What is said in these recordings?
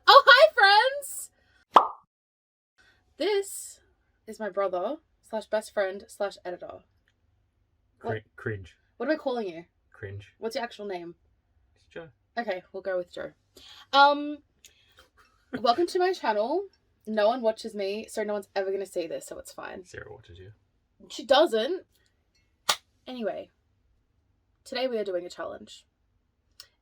Oh, hi, friends! This is my brother / best friend / editor. What? Cringe. What am I calling you? Cringe. What's your actual name? It's Joe. Okay, we'll go with Joe. Welcome to my channel. No one watches me, so no one's ever going to see this, so it's fine. Sarah watches you. She doesn't. Anyway, today we are doing a challenge.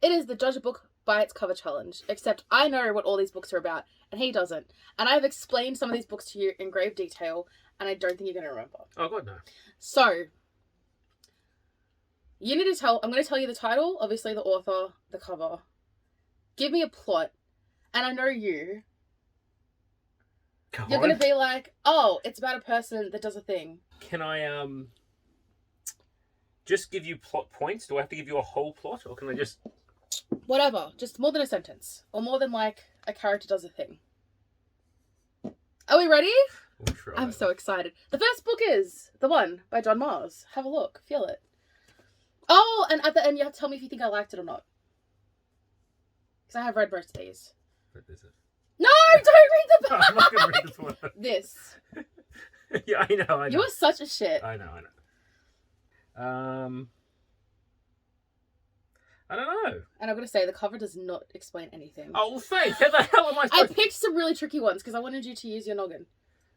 It is the Judge a Book by its cover challenge, except I know what all these books are about, and he doesn't. And I've explained some of these books to you in grave detail, and I don't think you're going to remember. Oh, God, no. So, you need to tell... I'm going to tell you the title, obviously the author, the cover. Give me a plot, and I know you... You're going to be like, oh, it's about a person that does a thing. Can I, just give you plot points? Do I have to give you a whole plot, or can I just... Whatever. Just more than a sentence. Or more than, like, a character does a thing. Are we ready? We'll try. I'm so excited. The first book is The One by John Mars. Have a look. Feel it. Oh, and at the end you have to tell me if you think I liked it or not. Because I have read most of these. What is it? No! Don't read the book! I'm not going to read this one. This. Yeah, I know. You are such a shit. I know. I don't know. And I'm going to say, the cover does not explain anything. Oh, well, thanks. How the hell am I supposed I picked some really tricky ones because I wanted you to use your noggin.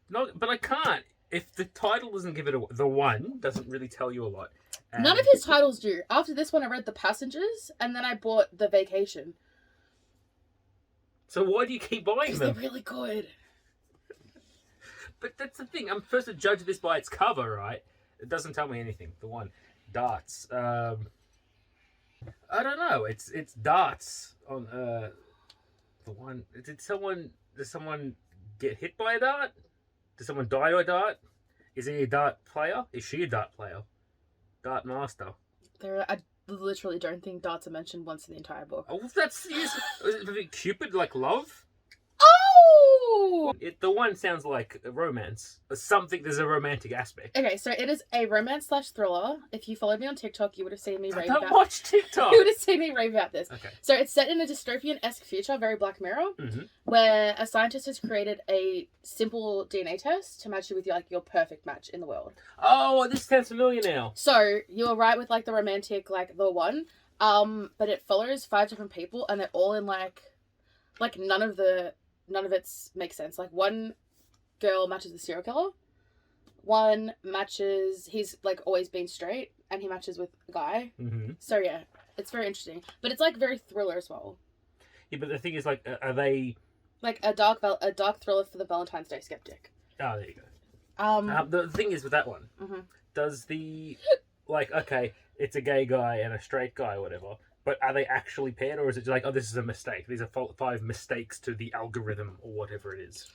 No, but I can't. If the title doesn't give it the one, doesn't really tell you a lot. None of his titles do. After this one, I read The Passengers, and then I bought The Vacation. So why do you keep buying Because them? they're really good. But that's the thing. I'm supposed to judge this by its cover, right? It doesn't tell me anything. The one, darts. I don't know. It's darts on the one. Does someone get hit by a dart? Does someone die to a dart? Is he a dart player? Is she a dart player? Dart master. I literally don't think darts are mentioned once in the entire book. Oh, that's is it Cupid like love? Oh! The one sounds like a romance. Something. There's a romantic aspect. Okay, so it is a romance / thriller. If you followed me on TikTok, you would have seen me rave I about. don't watch TikTok. You would have seen me rave about this. Okay. So it's set in a dystopian-esque future, very Black Mirror, Mm-hmm. where a scientist has created a simple DNA test to match you with your perfect match in the world. Oh, this sounds familiar now. So you were right with like the romantic, like the one, but it follows 5 different people, and they're all in like none of it's makes sense. Like one girl matches the serial killer. One matches, he's like always been straight, and he matches with a guy. Mm-hmm. So yeah, it's very interesting, but it's like very thriller as well. Yeah, but the thing is, like, are they Like a dark thriller for the Valentine's Day skeptic. Oh, there you go. The thing is with that one, Mhm. does the okay, it's a gay guy and a straight guy or whatever, but are they actually paired, or is it just like, oh, this is a mistake? These are 5 mistakes to the algorithm or whatever it is.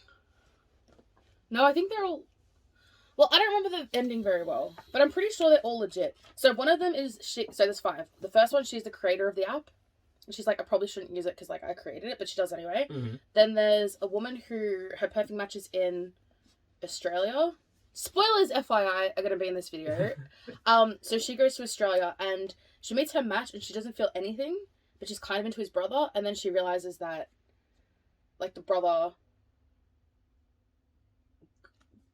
No, I think they're all... Well, I don't remember the ending very well, but I'm pretty sure they're all legit. So one of them is... So there's 5. The first one, she's the creator of the app. And she's like, I probably shouldn't use it because, like, I created it, but she does anyway. Mm-hmm. Then there's a woman who... Her perfect match is in Australia. Spoilers, FYI, are going to be in this video. So she goes to Australia, and she meets her match, and she doesn't feel anything, but she's kind of into his brother, and then she realizes that, like, the brother...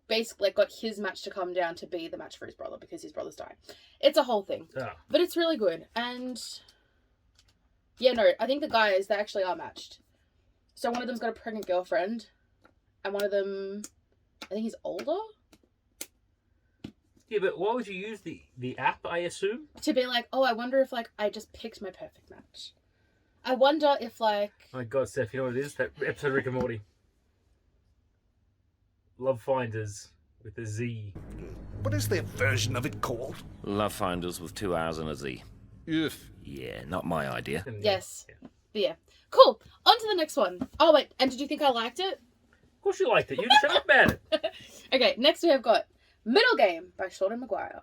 basically like, got his match to come down to be the match for his brother because his brother's dying. It's a whole thing. Oh. But it's really good. And yeah, no, I think the guys, they actually are matched. So one of them's got a pregnant girlfriend, and one of them, I think he's older. Yeah, but why would you use the app, I assume? To be like, oh, I wonder if, like, I just picked my perfect match. I wonder if, like... My God, Steph, you know what it is? That episode of Rick and Morty. Love Finders with a Z. What is their version of it called? Love Finders with 2 hours and a Z. If. Yeah, not my idea. And, Yes. Yeah. But yeah. Cool. On to the next one. Oh, wait. And did you think I liked it? Of course you liked it. You just shut up about it. Okay, next we have got Middlegame by Mcguire.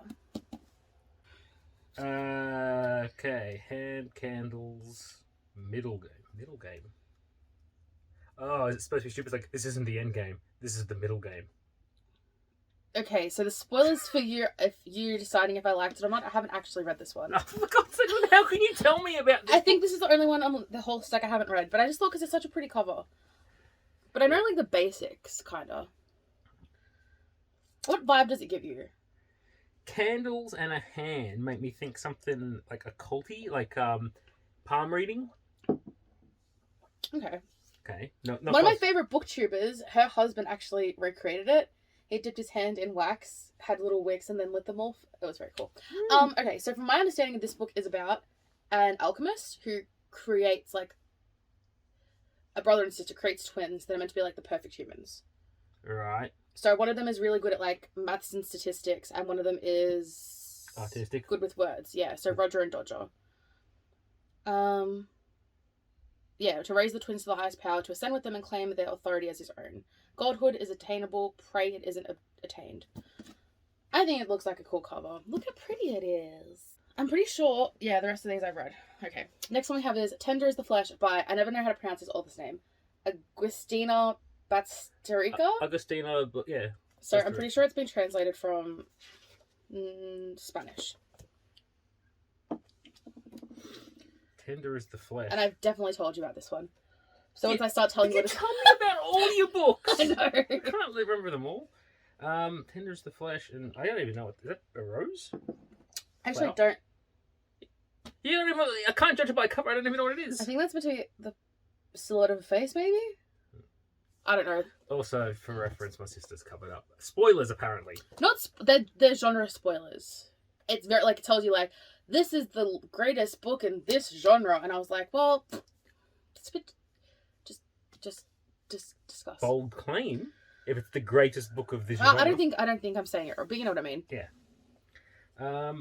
Okay. Hand Candles. Middlegame. Oh, is it supposed to be stupid? It's like, this isn't the end game. This is the middle game. Okay, so the spoilers for you, if you're deciding if I liked it or not, I haven't actually read this one. Oh, for God's sake, how can you tell me about this? I think this is the only one on the whole stack I haven't read, but I just thought because it's such a pretty cover. But I know like the basics, kind of. What vibe does it give you? Candles and a hand make me think something like occulty, like palm reading. Okay. Okay. No, One of my favorite booktubers, her husband actually recreated it. He dipped his hand in wax, had little wicks, and then lit them off. It was very cool. Okay, so from my understanding, this book is about an alchemist who creates, like, a brother and sister creates twins that are meant to be, like, the perfect humans. Right. So one of them is really good at, like, maths and statistics, and one of them is... Artistic. Good with words, yeah. So Roger and Dodger. Yeah, to raise the twins to the highest power, to ascend with them and claim their authority as his own. Godhood is attainable, pray it isn't attained. I think it looks like a cool cover. Look how pretty it is. I'm pretty sure, yeah, the rest of these I've read. Okay. Next one we have is Tender is the Flesh by, I never know how to pronounce his author's name, Agustina Basterica? Agustina, yeah. So I'm pretty sure it's been translated from Spanish. Tender is the Flesh. And I've definitely told you about this one. So Yeah, once I start telling you you tell me about all your books. I know. I can't really remember them all. Tender is the Flesh, and I don't even know what is that. A rose? Actually, Wow. don't. You don't even. I can't judge it by cover. I don't even know what it is. I think that's between the silhouette of a face, maybe? I don't know. Also, for reference, my sister's covered up. Spoilers, apparently. They're genre spoilers. It's very, like, it tells you, like, this is the greatest book in this genre. And I was like, well, it's a bit, just discuss. Bold claim. If it's the greatest book of this I genre. don't think I'm saying it, but you know what I mean. Yeah. I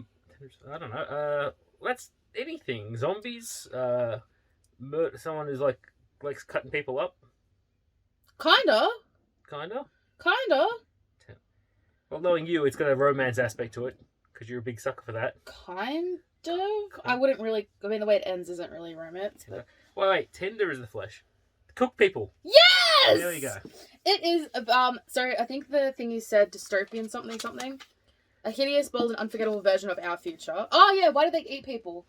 don't know. That's anything. Zombies. Murder. Someone who's likes cutting people up. Kinda. Well, knowing you, it's got a romance aspect to it because you're a big sucker for that. Kind of. I wouldn't really. I mean, the way it ends isn't really romance. But... Wait. Tender is the Flesh. Cook people. Yes. There we go. It is. Sorry, I think the thing you said, dystopian something. A hideous, bold, and unforgettable version of our future. Oh yeah. Why do they eat people?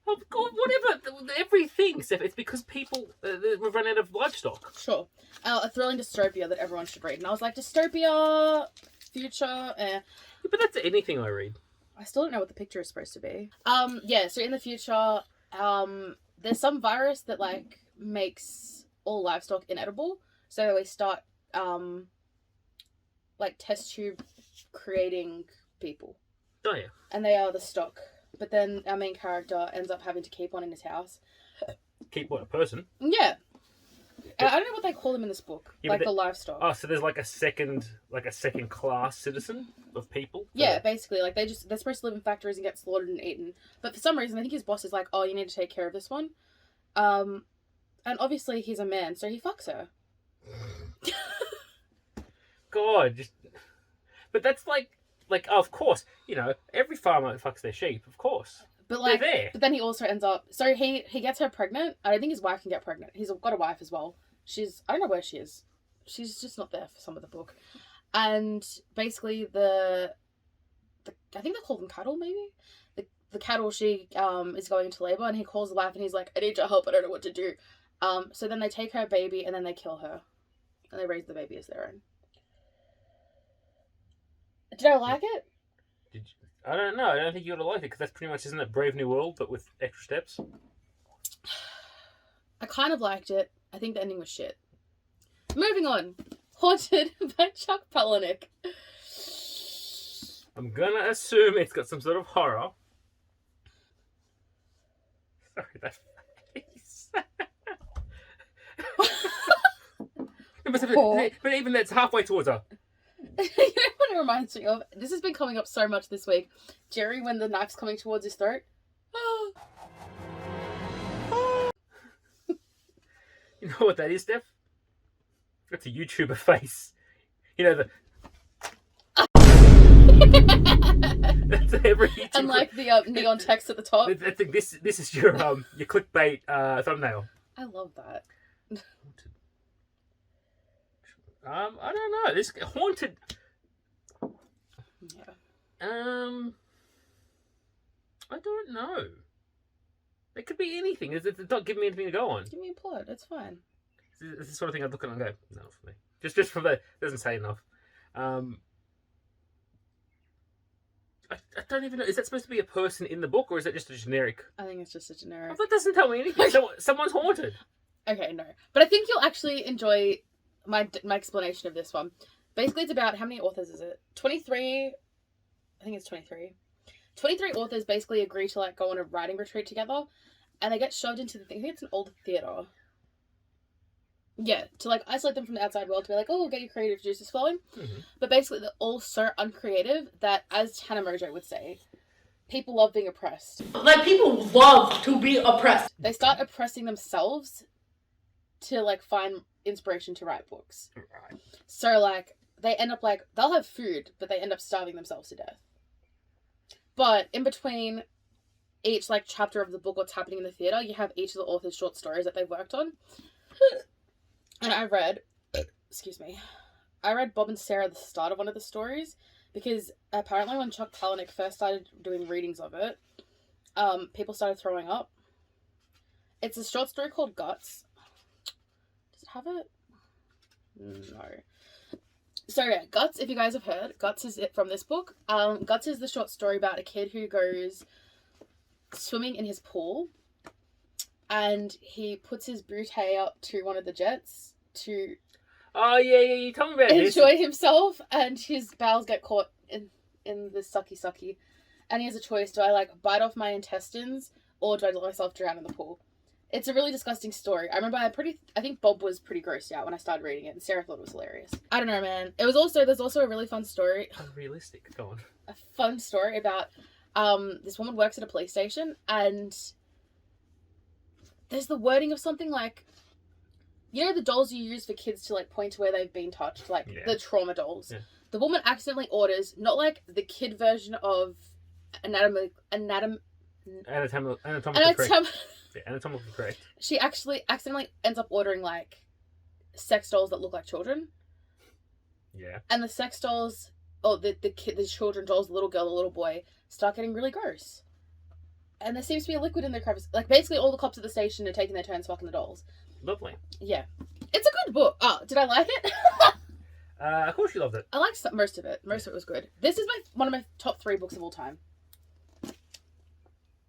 Oh God, whatever. Everything. Steph. It's because people we've run out of livestock. Sure. A thrilling dystopia that everyone should read. And I was like, dystopia, future, Yeah, but that's anything I read. I still don't know what the picture is supposed to be. Yeah, so in the future, there's some virus that, like, makes all livestock inedible. So they start, like, test tube creating people. Oh, yeah. And they are the stock. But then our main character ends up having to keep one in his house. Keep what, a person? Yeah. I don't know what they call them in this book. Yeah, like the livestock. Oh, so there's like a second class citizen of people? Yeah, basically. Like, they're supposed to live in factories and get slaughtered and eaten. But for some reason, I think his boss is like, oh, you need to take care of this one. And obviously he's a man, so he fucks her. God. But that's like, of course, you know, every farmer fucks their sheep, of course. But like, they're there. But then he also ends up. So he gets her pregnant. I don't think his wife can get pregnant. He's got a wife as well. I don't know where she is. She's just not there for some of the book. And basically I think they call them cattle, maybe. The cattle, she is going into labor, and he calls the wife, and he's like, I need your help. I don't know what to do. So then they take her baby, and then they kill her, and they raise the baby as their own. Did I like it? Did you? I don't know. I don't think you would have liked it because that's pretty much, isn't it, Brave New World but with extra steps? I kind of liked it. I think the ending was shit. Moving on. Haunted by Chuck Palahnuik. I'm gonna assume it's got some sort of horror. Sorry, that face. but even that's halfway towards her. You know what it reminds me of? This has been coming up so much this week. Jerry, when the knife's coming towards his throat. You know what that is, Steph? That's a YouTuber face. You know that's every YouTuber. And like the neon text at the top. This is your clickbait thumbnail. I love that. I don't know. This haunted. Yeah. I don't know. It could be anything. It's not giving me anything to go on. Give me a plot. It's fine. It's the sort of thing I'd look at and go, no, for me. Just for that, doesn't say enough. I don't even know. Is that supposed to be a person in the book, or is that just a generic? I think it's just a generic. Oh, that doesn't tell me anything. Someone's haunted. Okay, no. But I think you'll actually enjoy my explanation of this one. Basically, it's about, how many authors is it? 23. I think it's 23. 23 authors basically agree to like go on a writing retreat together, and they get shoved into the thing. I think it's an old theatre. Yeah, to like isolate them from the outside world, to be like, oh, we'll get your creative juices flowing. Mm-hmm. But basically, they're all so uncreative that, as Hannah Mojo would say, people love being oppressed. Like, people love to be oppressed. They start oppressing themselves to like find inspiration to write books. Right. So like, they end up like, they'll have food, but they end up starving themselves to death. But in between each like chapter of the book, what's happening in the theatre, you have each of the author's short stories that they've worked on. And I read Bob and Sarah the start of one of the stories, because apparently when Chuck Palahnuik first started doing readings of it, people started throwing up. It's a short story called Guts. Does it have it? No. So yeah, Guts, if you guys have heard, Guts is it from this book. Guts is the short story about a kid who goes swimming in his pool, and he puts his bootay up to one of the jets to you told me about this. Enjoy himself, and his bowels get caught in the sucky, and he has a choice: do I like bite off my intestines, or do I let myself drown in the pool? It's a really disgusting story. I remember I think Bob was pretty grossed out when I started reading it, and Sarah thought it was hilarious. I don't know, man. There's also a really fun story. Unrealistic. Go on. A fun story about this woman works at a police station, and there's the wording of something like, you know the dolls you use for kids to like point to where they've been touched, like the trauma dolls. Yeah. The woman accidentally orders not like the kid version of anatomically correct. She actually accidentally ends up ordering like sex dolls that look like children. Yeah. And the sex dolls, the children dolls, the little girl, the little boy, start getting really gross. And there seems to be a liquid in their crevice. Like, basically all the cops at the station are taking their turns fucking the dolls. Lovely. Yeah. It's a good book. Oh, did I like it? Of course you loved it. I liked most of it. Most of it was good. This is one of my top 3 books of all time.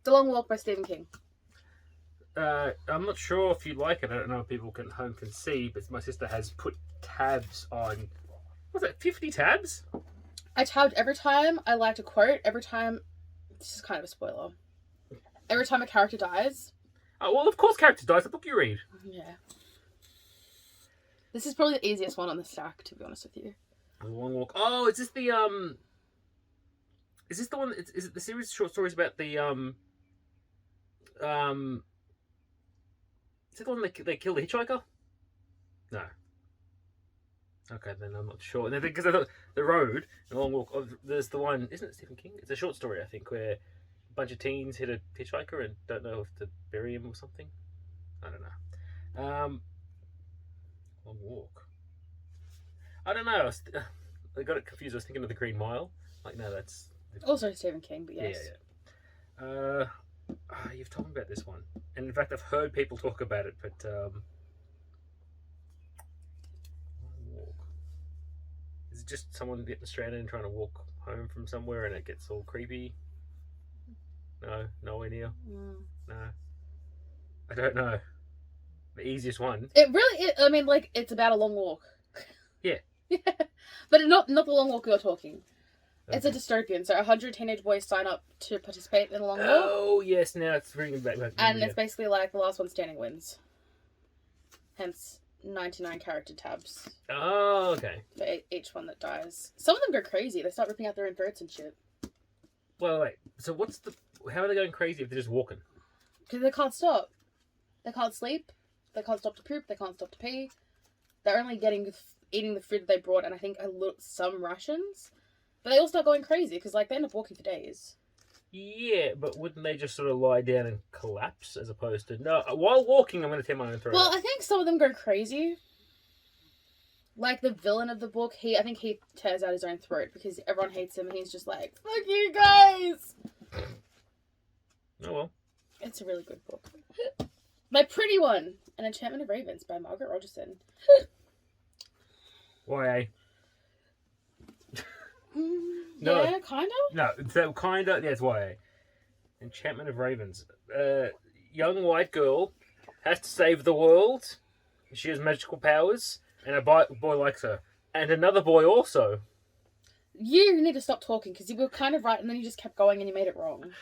The Long Walk by Stephen King. I'm not sure if you like it. I don't know if people at home can see, but my sister has put tabs on. What's that? 50 tabs? I tabbed every time I liked a quote. Every time. This is kind of a spoiler. Every time a character dies. Oh, well, of course character dies. The book you read. Yeah. This is probably the easiest one on the stack, to be honest with you. The Long Walk. Oh, is this the Is this the one? Is it the series of short stories about the Is it the one they kill the hitchhiker? No. Okay, then I'm not sure. Because the road, the Long Walk. Oh, there's the one. Isn't it Stephen King? It's a short story, I think, where a bunch of teens hit a hitchhiker and don't know if to bury him or something. I don't know. Long Walk. I don't know. I got it confused. I was thinking of the Green Mile. Like, no, that's also Stephen King, but yes. Yeah. You've told me about this one, and in fact, I've heard people talk about it. But Long Walk. Is it just someone getting stranded and trying to walk home from somewhere, and it gets all creepy? No, nowhere near. No, I don't know. The easiest one. It really is. I mean, like, it's about a long walk. Yeah. But not the long walk you're talking. Okay. It's a dystopian. So 100 teenage boys sign up to participate in a long walk. Oh, yes. Now it's bringing back. And it's basically like the last one standing wins. Hence 99 character tabs. Oh, okay. For each one that dies. Some of them go crazy. They start ripping out their own throats and shit. Well, wait. So how are they going crazy if they're just walking? Because they can't stop. They can't sleep. They can't stop to poop. They can't stop to pee. They're only eating the food that they brought, and I think some rations. But they all start going crazy because, like, they end up walking for days. Yeah, but wouldn't they just sort of lie down and collapse as opposed to no? While walking, I'm going to tear my own throat. Well, I think some of them go crazy. Like the villain of the book, I think he tears out his own throat because everyone hates him and he's just like, fuck you guys! Oh well. It's a really good book. My pretty one, An Enchantment of Ravens by Margaret Rogerson. YA. No. Yeah, kind of? No, so kind of, yeah, it's YA. Enchantment of Ravens. Young white girl has to save the world. She has magical powers, and a boy likes her. And another boy also. You need to stop talking, because you were kind of right, and then you just kept going and you made it wrong.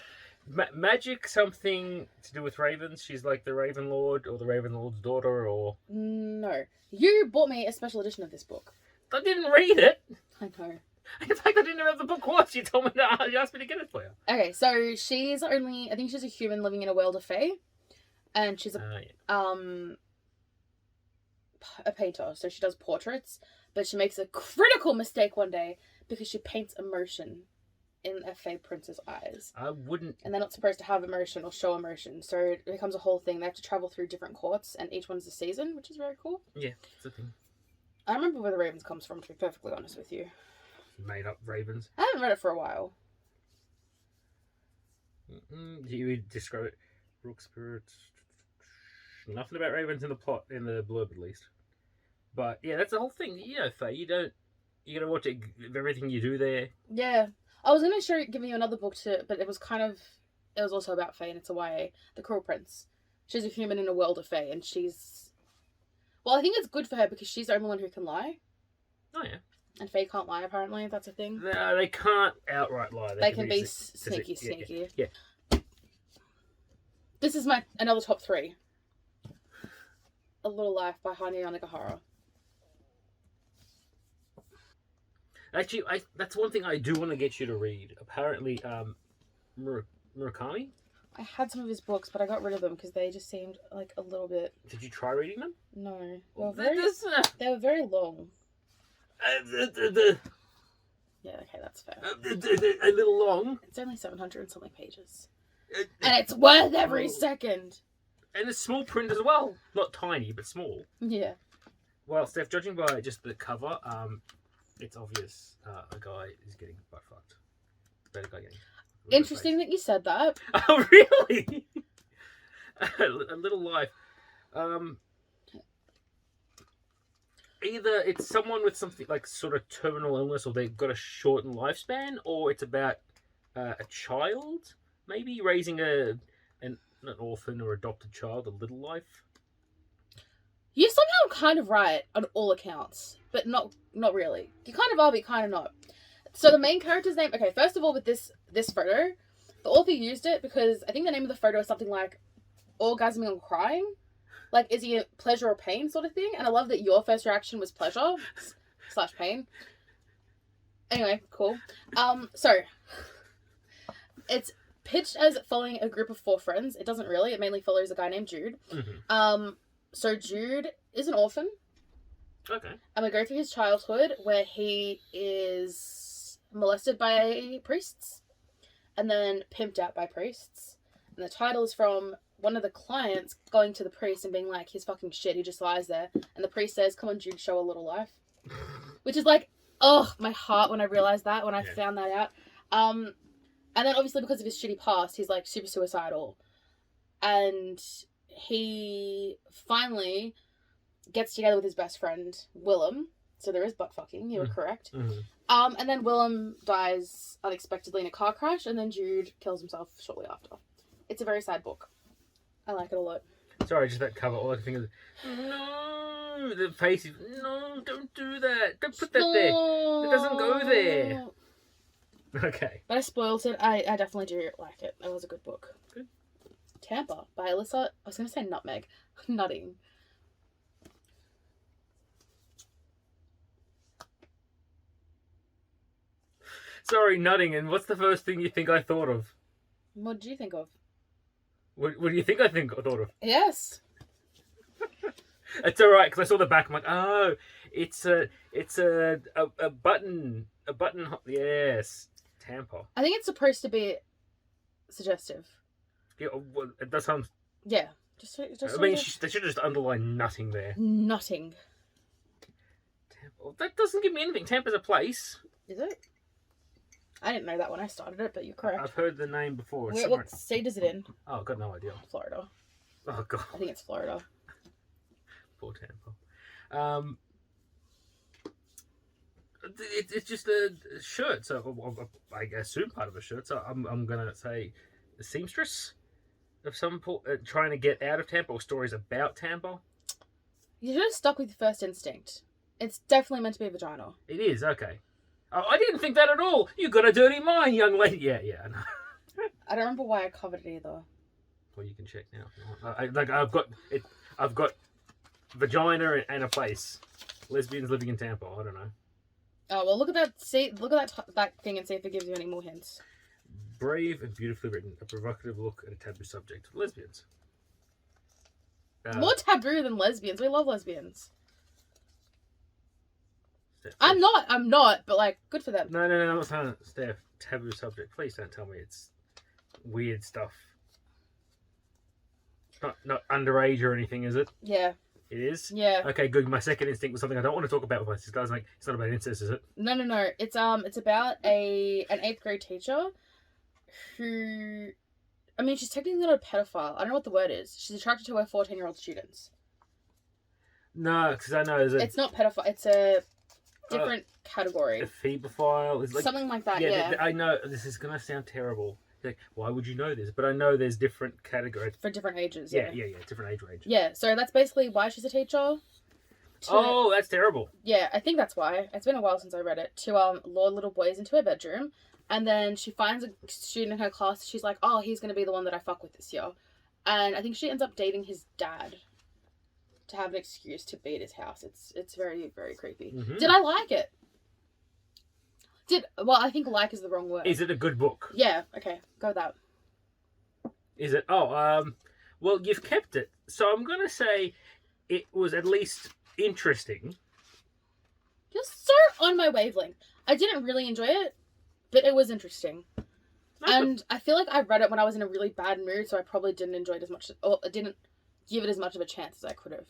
Magic something to do with ravens? She's like the Raven Lord, or the Raven Lord's daughter, or... No. You bought me a special edition of this book. I didn't read it. I know. In fact, I didn't know what the book was. You told me to, you asked me to get it for you. Okay, so she's only... I think she's a human living in a world of fae. And she's a painter, so she does portraits. But she makes a critical mistake one day because she paints emotion in a fae prince's eyes. I wouldn't... And they're not supposed to have emotion or show emotion, so it becomes a whole thing. They have to travel through different courts, and each one's a season, which is very cool. Yeah, it's a thing. I remember where the Ravens comes from, to be perfectly honest with you. Made up ravens. I haven't read it for a while. You would describe it. Rook spirits. Nothing about ravens in the plot, in the blurb at least. But yeah, that's the whole thing. You know, Faye, you gotta watch it, everything you do there. Yeah. I was going to give you another book too, but it was also about Faye, and it's a YA. The Cruel Prince. She's a human in a world of Faye, and she's... Well, I think it's good for her because she's the only one who can lie. Oh, yeah. And Faye can't lie, apparently. That's a thing. No, they can't outright lie. They can be sneaky. Yeah. This is another top 3. A Little Life by Hanya Yanagihara. Actually, that's one thing I do want to get you to read. Apparently, Murakami? I had some of his books, but I got rid of them because they just seemed like a little bit... Did you try reading them? No. They were very long. Yeah, okay, that's fair. A little long. It's only 700 and something pages. And it's worth every second. And it's small print as well. Not tiny, but small. Yeah. Well, Steph, judging by just the cover, it's obvious a guy is getting butt fucked. Better guy getting... Interesting that you said that. Oh, really? A Little Life. Either it's someone with something like sort of terminal illness, or they've got a shortened lifespan, or it's about a child, maybe raising an orphan or adopted child, a little life. You're somehow kind of right on all accounts, but not really. You kind of are, but you're kind of not. So the main character's name... Okay, first of all, with this photo, the author used it because I think the name of the photo is something like Orgasming and Crying. Like, is he a pleasure or pain sort of thing? And I love that your first reaction was pleasure / pain. Anyway, cool. So, it's pitched as following a group of 4 friends. It doesn't really. It mainly follows a guy named Jude. Mm-hmm. So Jude is an orphan. Okay. And we go through his childhood where he is molested by priests and then pimped out by priests. And the title is from one of the clients going to the priest and being like, he's fucking shit, he just lies there. And the priest says, come on, Jude, show a little life. Which is like, oh, my heart when I realized that, when I found that out. And then obviously because of his shitty past, he's like super suicidal. And he finally gets together with his best friend, Willem. So there is butt fucking, you were correct. Mm-hmm. And then Willem dies unexpectedly in a car crash, and then Jude kills himself shortly after. It's a very sad book. I like it a lot. Sorry, just that cover. All I can think is, no, the face is, no, don't do that. Don't put that there. It doesn't go there. Okay. But I spoiled it. I definitely do like it. It was a good book. Good. Tampa by Alyssa. I was going to say Nutmeg. Nutting. Sorry, nutting. And what's the first thing you think I thought of? What did you think of? What do you think I thought of? Yes. It's alright, because I saw the back. I'm like, oh, it's a button. A button. Yes. Tampa. I think it's supposed to be suggestive. Yeah, well, it does sound... Yeah. Just I mean, they should just underline nutting there. Nutting. Well, that doesn't give me anything. Tampa's a place. Is it? I didn't know that when I started it, but you're correct. I've heard the name before. It's What state is it in? Oh, I've got no idea. Florida. Oh, God. I think it's Florida. Poor Tampa. It's just a shirt, so I assume part of a shirt. So I'm gonna say a seamstress of some trying to get out of Tampa, or stories about Tampa. You should have stuck with your first instinct. It's definitely meant to be a vagina. It is, okay. Oh, I didn't think that at all. You got a dirty mind, young lady. Yeah, I know. I don't remember why I covered it either. Well, you can check now. I've got vagina and a place. Lesbians living in Tampa. I don't know. Oh well, look at that. Look at that thing and see if it gives you any more hints. Brave and beautifully written, a provocative look at a taboo subject: lesbians. More taboo than lesbians. We love lesbians. Steph, I'm not, but like, good for them. No, I'm not saying Steph. Taboo subject. Please don't tell me it's weird stuff. Not underage or anything, is it? Yeah. It is? Yeah. Okay, good. My second instinct was something I don't want to talk about with my sisters. Like, it's not about incest, is it? No. It's about an 8th grade teacher who, I mean, she's technically not a pedophile. I don't know what the word is. She's attracted to her 14-year-old students. No, because I know It's not pedophile. It's a different category. A phebophile. It's like, something like that, yeah. I know, this is going to sound terrible. Like, why would you know this? But I know there's different categories. For different ages, yeah. Different age range. Yeah, so that's basically why she's a teacher. Oh, that's terrible. Yeah, I think that's why. It's been a while since I read it. To lure little boys into her bedroom. And then she finds a student in her class. She's like, oh, he's going to be the one that I fuck with this year. And I think she ends up dating his dad to have an excuse to be at his house. It's very, very creepy. Mm-hmm. Did I like it? Well, I think like is the wrong word. Is it a good book? Yeah, okay. Go with that. Is it? Oh, well, you've kept it. So I'm going to say it was at least interesting. You're so on my wavelength. I didn't really enjoy it, but it was interesting. And I feel like I read it when I was in a really bad mood, so I probably didn't enjoy it as much, or didn't give it as much of a chance as I could have.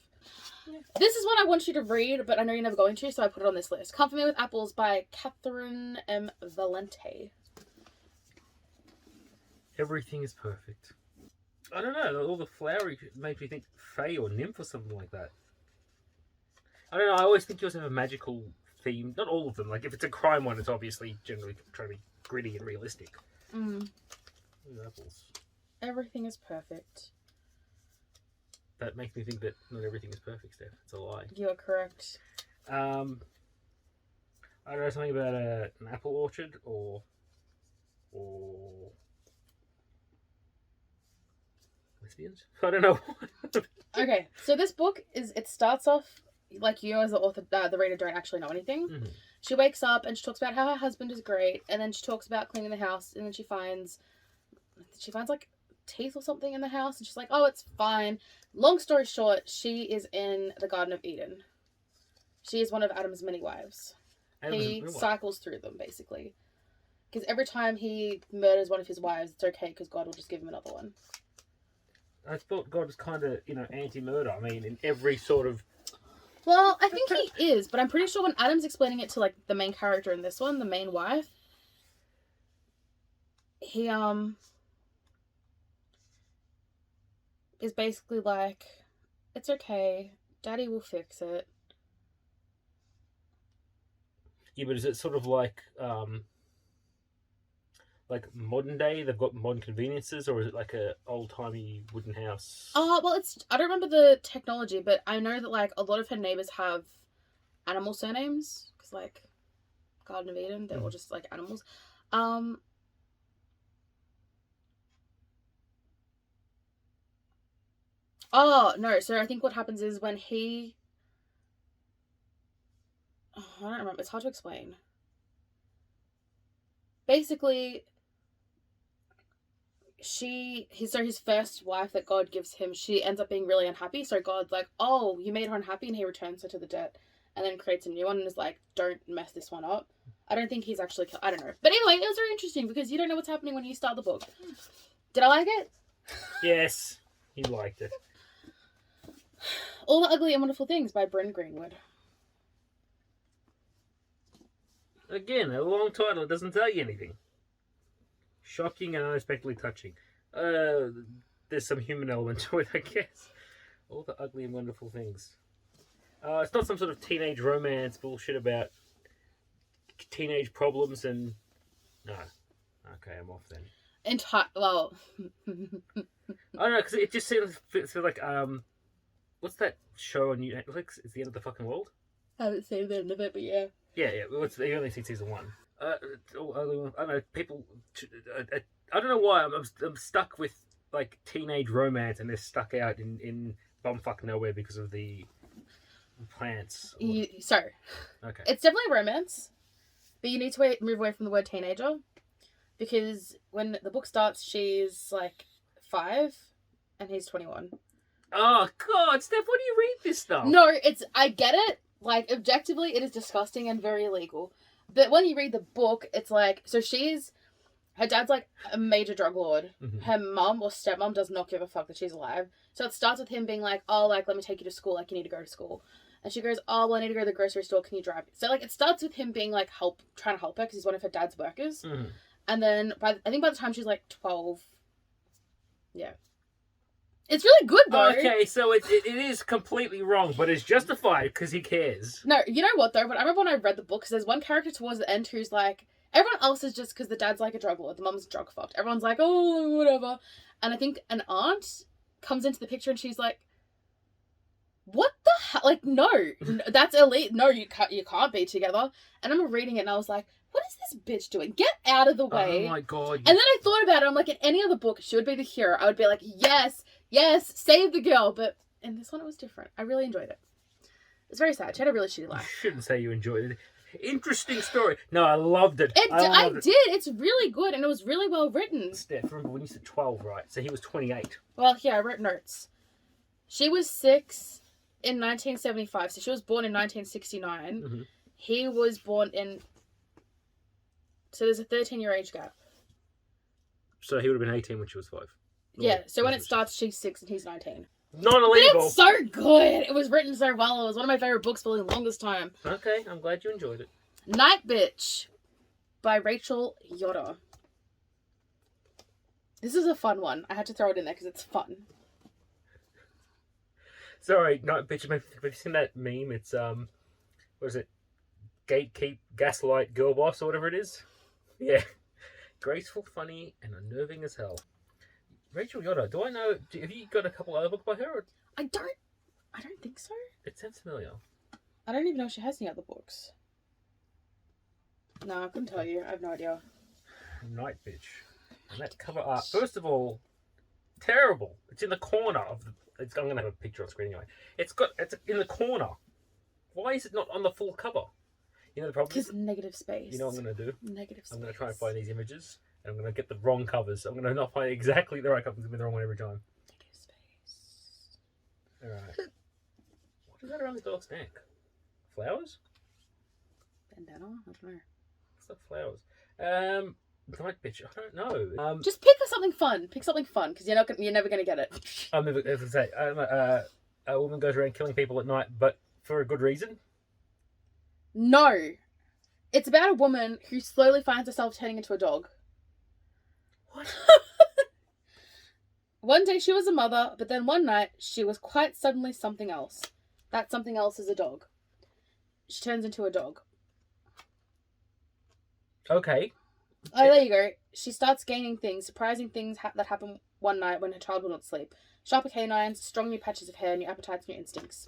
Yeah. This is one I want you to read, but I know you're never going to, so I put it on this list. Come For Me with Apples by Catherine M. Valente. Everything is perfect. I don't know, all the flowery makes me think fae or nymph or something like that. I don't know, I always think yours have a magical theme. Not all of them. Like, if it's a crime one, it's obviously generally trying to be gritty and realistic. Apples. Everything is perfect. That makes me think that not everything is perfect, Steph. It's a lie. You are correct. I don't know, something about an apple orchard or lesbians? I don't know. Okay, so this book it starts off like you as the author, the reader don't actually know anything. Mm-hmm. She wakes up and she talks about how her husband is great, and then she talks about cleaning the house, and then she finds like teeth or something in the house, and she's like, oh, it's fine. Long story short, she is in the Garden of Eden. She is one of Adam's many wives. He cycles through them, basically. Because every time he murders one of his wives, it's okay, because God will just give him another one. I thought God was kind of, anti-murder. I mean, in every sort of... Well, I think he is, but I'm pretty sure when Adam's explaining it to, like, the main character in this one, the main wife, he, is basically like, it's okay, Daddy will fix it. Yeah, but is it sort of like modern day, they've got modern conveniences, or is it like a old-timey wooden house? Well, I don't remember the technology, but I know that, like, a lot of her neighbours have animal surnames, because, like, Garden of Eden, they're all just, like, animals. Oh, no, so I think what happens is when he... Oh, I don't remember, it's hard to explain. Basically, his first wife that God gives him, she ends up being really unhappy, so God's like, oh, you made her unhappy, and he returns her to the dirt, and then creates a new one, and is like, don't mess this one up. I don't think he's actually... I don't know. But anyway, it was very interesting, because you don't know what's happening when you start the book. Did I like it? Yes, he liked it. All the Ugly and Wonderful Things by Bryn Greenwood. Again, a long title. It doesn't tell you anything. Shocking and unexpectedly touching. There's some human element to it, I guess. All the ugly and wonderful things. It's not some sort of teenage romance bullshit about teenage problems and... No. Okay, I'm off then. Well... I don't know, because it just feels like, what's that show on Netflix? It's the End of the Fucking World? I haven't seen the end of it, but yeah. Yeah. Well, you only seen season 1. I don't know, people... I don't know why I'm stuck with, like, teenage romance and they're stuck out in bumfuck nowhere because of the plants. Sorry. Okay. It's definitely romance, but you need to move away from the word teenager, because when the book starts, she's, like, 5, and he's 21. Oh, God, Steph, why do you read this stuff? No, I get it. Like, objectively, it is disgusting and very illegal. But when you read the book, it's like, so her dad's like a major drug lord. Mm-hmm. Her mum or stepmom does not give a fuck that she's alive. So it starts with him being like, oh, like, let me take you to school. Like, you need to go to school. And she goes, oh, well, I need to go to the grocery store. Can you drive me? So, like, it starts with him being like, trying to help her because he's one of her dad's workers. Mm-hmm. And then I think by the time she's like 12, yeah. It's really good, though. Okay, so it is completely wrong, but it's justified because he cares. No, you know what, though? But I remember when I read the book, because there's one character towards the end who's like, everyone else is just because the dad's like a drug lord, the mum's drug fucked. Everyone's like, oh, whatever. And I think an aunt comes into the picture and she's like, what the hell? Like, no, that's elite. No, you can't be together. And I'm reading it and I was like, what is this bitch doing? Get out of the way. Oh my God. And then I thought about it. I'm like, in any other book, she would be the hero. I would be like, yes, save the girl. But in this one, it was different. I really enjoyed it. It's very sad. She had a really shitty life. You shouldn't say you enjoyed it. Interesting story. No, I loved it. I did. It's really good and it was really well written. Steph, remember when you said 12, right? So he was 28. Well, yeah, I wrote notes. She was 6 in 1975. So she was born in 1969. Mm-hmm. He was born in... So there's a 13-year age gap. So he would have been 18 when she was 5. Yeah, so when it starts, she's 6 and he's 19. Not illegal. But it's so good. It was written so well. It was one of my favorite books for the longest time. Okay, I'm glad you enjoyed it. Nightbitch by Rachel Yoder. This is a fun one. I had to throw it in there because it's fun. Sorry, Nightbitch. Have you seen that meme? It's what is it? Gatekeep, gaslight, girl boss, or whatever it is. Yeah, graceful, funny, and unnerving as hell. Rachel Yoder. Do I know? Have you got a couple other books by her? Or? I don't think so. It sounds familiar. I don't even know if she has any other books. No, I couldn't tell you. I have no idea. Nightbitch. And that cover art. First of all, terrible. It's in the corner of the. I'm gonna have a picture on screen anyway. It's in the corner. Why is it not on the full cover? You know the problem? Because negative space. You know what I'm going to do? Negative space. I'm going to try and find these images, and I'm going to get the wrong covers. I'm going to not find exactly the right covers. I'm going to be the wrong one every time. Negative space. Alright. What is that around the dog's neck? Flowers? Bandana? I don't know. It's like flowers. Nightbitch. I don't know. Just pick something fun. Pick something fun, because you're never going to get it. I'm never going to say. A woman goes around killing people at night, but for a good reason? No. It's about a woman who slowly finds herself turning into a dog. What? One day she was a mother, but then one night she was quite suddenly something else. That something else is a dog. She turns into a dog. Okay. Oh, there you go. She starts gaining things, surprising things that happen one night when her child will not sleep. Sharper canines, strong new patches of hair, new appetites, new instincts.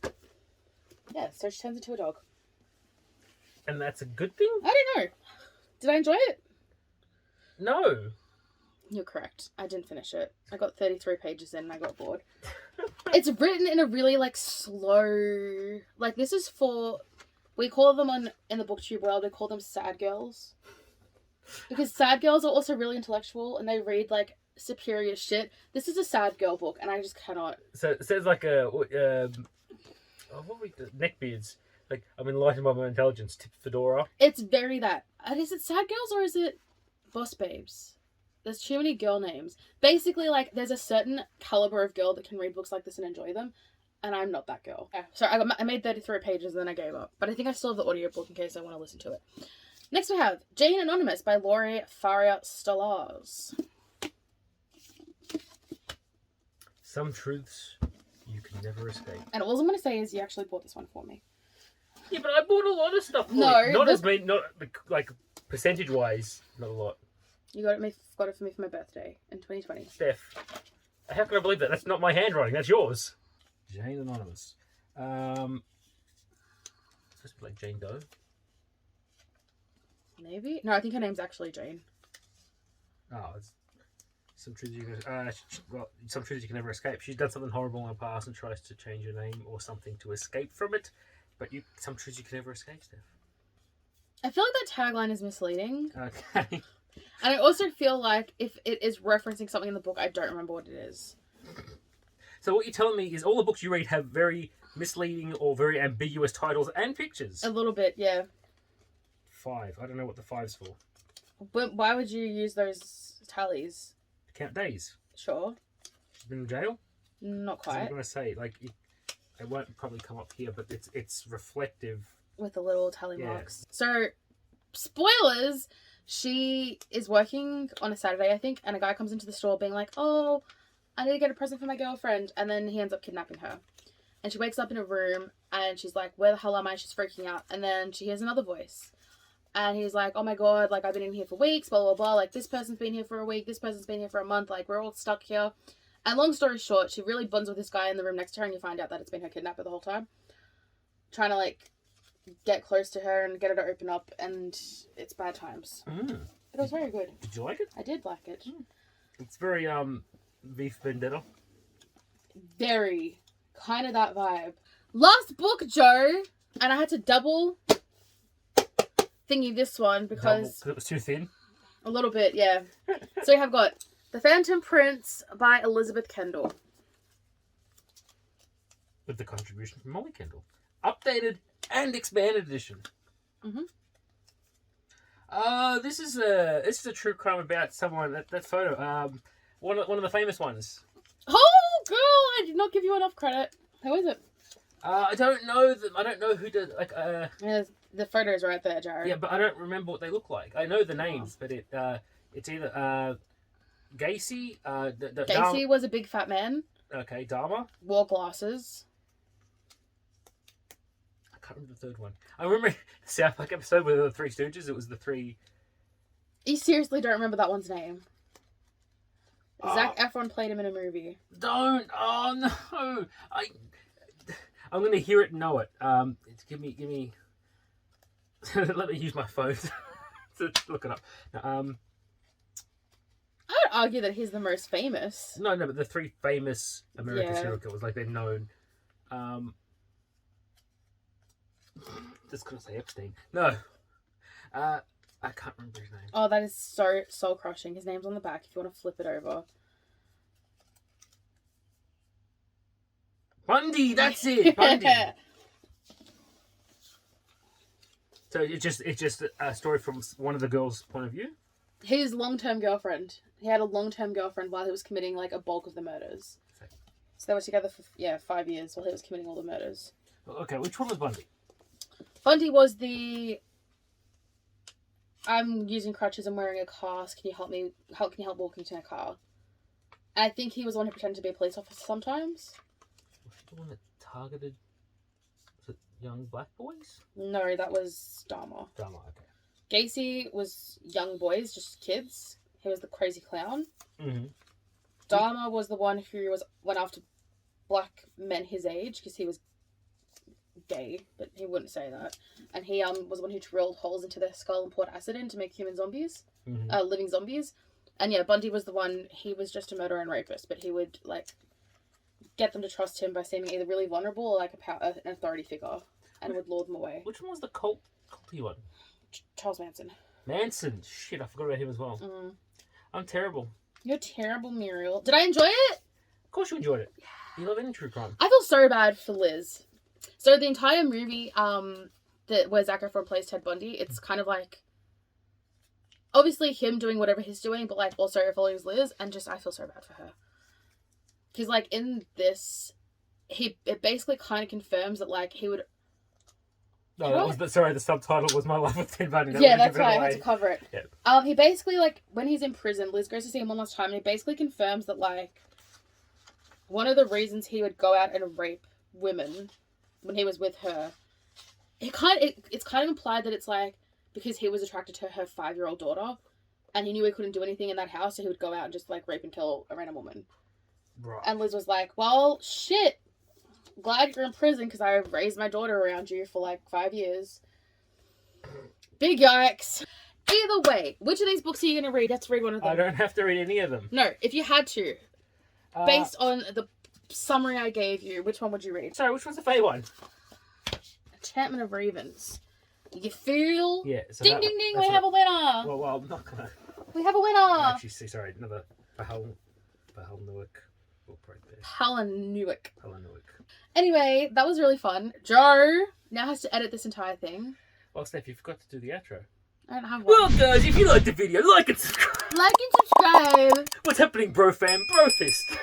Yeah, so she turns into a dog. And that's a good thing? I don't know. Did I enjoy it? No. You're correct. I didn't finish it. I got 33 pages in and I got bored. It's written in a really, like, slow... Like, this is for... We call them in the booktube world, we call them sad girls. Because sad girls are also really intellectual and they read, like, superior shit. This is a sad girl book and I just cannot... So it says, like, what were we... Neckbeards. Like, I'm enlightened by my intelligence. Tip fedora. It's very that. Is it sad girls or is it boss babes? There's too many girl names. Basically, like, there's a certain caliber of girl that can read books like this and enjoy them. And I'm not that girl. Yeah. So I made 33 pages and then I gave up. But I think I still have the audiobook in case I want to listen to it. Next we have Jane Anonymous by Laurie Faria Stallars. Some truths you can never escape. And all I'm going to say is you actually bought this one for me. Yeah, but I bought a lot of stuff for No, you. Not the- as many, not like percentage-wise, not a lot. You got it for me for my birthday in 2020. Steph, how can I believe that? That's not my handwriting. That's yours. Jane Anonymous. Supposed to be like Jane Doe. Maybe? No, I think her name's actually Jane. Oh, it's some truths you can. Some truths you can never escape. She's done something horrible in her past and tries to change her name or something to escape from it. But some truths you can never escape, Steph. I feel like that tagline is misleading. Okay. And I also feel like if it is referencing something in the book, I don't remember what it is. So what you're telling me is all the books you read have very misleading or very ambiguous titles and pictures. A little bit, yeah. 5. I don't know what the 5's for. But why would you use those tallies? Count days. Sure. She's been in jail? Not I'm quite. going to say, like, it won't probably come up here, but it's reflective. With the little tally Yeah. marks. So, spoilers, she is working on a Saturday, I think, and a guy comes into the store being like, oh, I need to get a present for my girlfriend, and then he ends up kidnapping her. And she wakes up in a room, and she's like, where the hell am I? She's freaking out. And then she hears another voice. And he's like, oh my god, like, I've been in here for weeks, blah, blah, blah. Like, this person's been here for a week, this person's been here for a month. Like, we're all stuck here. And long story short, she really bonds with this guy in the room next to her, and you find out that it's been her kidnapper the whole time. Trying to, like, get close to her and get her to open up, and it's bad times. Mm. But it was very good. Did you like it? I did like it. It's very, V for Vendetta. Very. Kind of that vibe. Last book, Joe, and I had to double thingy this one because... Because it was too thin. A little bit, yeah. So we have got The Phantom Prince by Elizabeth Kendall. With the contribution from Molly Kendall. Updated and expanded edition. Mm-hmm. This is a true crime about someone. That photo. One of the famous ones. Oh, girl! I did not give you enough credit. Who is it? I don't know I don't know who did Yeah, the photo's right there, Jared. Yeah, but I don't remember what they look like. I know the names, but it's either Gacy. Gacy was a big fat man. Okay, Dharma. Wore glasses. I can't remember the third one. I remember the South Park episode with the Three Stooges. It was the three. You seriously don't remember that one's name? Zac Efron played him in a movie. Don't! Oh no! I'm gonna hear it and know it. Give me. Let me use my phone to look it up. Now, I would argue that he's the most famous. no, but the three famous American Yeah. serial killers, like they're known. Just gonna say Epstein. No. I can't remember his name. Oh, that is so soul crushing. His name's on the back if you want to flip it over. Bundy, that's it. Bundy. So it's just a story from one of the girls' point of view. His long-term girlfriend. He had a long-term girlfriend while he was committing like a bulk of the murders. So they were together for 5 years while he was committing all the murders. Okay, which one was Bundy? Bundy was the I'm using crutches and wearing a cast. Can you help me? Can you help walking to a car? And I think he was the one who pretended to be a police officer sometimes. Was he the one that targeted young black boys? No, that was Dharma. Dharma, okay. Gacy was young boys, just kids. He was the crazy clown. Mm-hmm. Dharma was the one who went after black men his age because he was gay, but he wouldn't say that. And he was the one who drilled holes into their skull and poured acid in to make human zombies, living zombies. And yeah, Bundy was the one. He was just a murderer and rapist, but he would like get them to trust him by seeming either really vulnerable or like an authority figure, and would lure them away. Which one was the culty one? Charles Manson. Manson. Shit, I forgot about him as well. I'm terrible. You're terrible, Muriel. Did I enjoy it? Of course you enjoyed it. You love any true crime. I feel so bad for Liz. So the entire movie, where Zac Efron plays Ted Bundy, it's kind of like obviously him doing whatever he's doing, but like also following Liz, and just I feel so bad for her. Because like in this, it basically kind of confirms that like he would No, that was the subtitle was My Life with Ted Bundy. Yeah, that's why I had to cover it. Yeah. He basically, like, when he's in prison, Liz goes to see him one last time, and he basically confirms that, like, one of the reasons he would go out and rape women when he was with her, it's kind of implied that it's, like, because he was attracted to her 5-year-old daughter, and he knew he couldn't do anything in that house, so he would go out and just, like, rape and kill a random woman. Right. And Liz was like, well, shit. Glad you're in prison because I raised my daughter around you for like 5 years. Big yikes. Either way, which of these books are you going to read? You have to read one of them. I don't have to read any of them. No, if you had to, based on the summary I gave you, which one would you read? Sorry, which one's the Fae one? Enchantment of Ravens. You feel? Yeah. So ding, ding, ding, we have a winner. Well, I'm not going to... We have a winner. Actually, sorry, another Palahnuik book right there. Palahnuik. Palahnuik. Anyway, that was really fun. Joe now has to edit this entire thing. Well, Steph, you forgot to do the outro. I don't have one. Well, guys, if you liked the video, like and subscribe. Like and subscribe. What's happening, bro fam? Bro fist.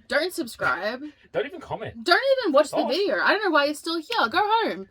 Don't subscribe. Don't even comment. Don't even watch the Oh. video. I don't know why you're still here. Go home.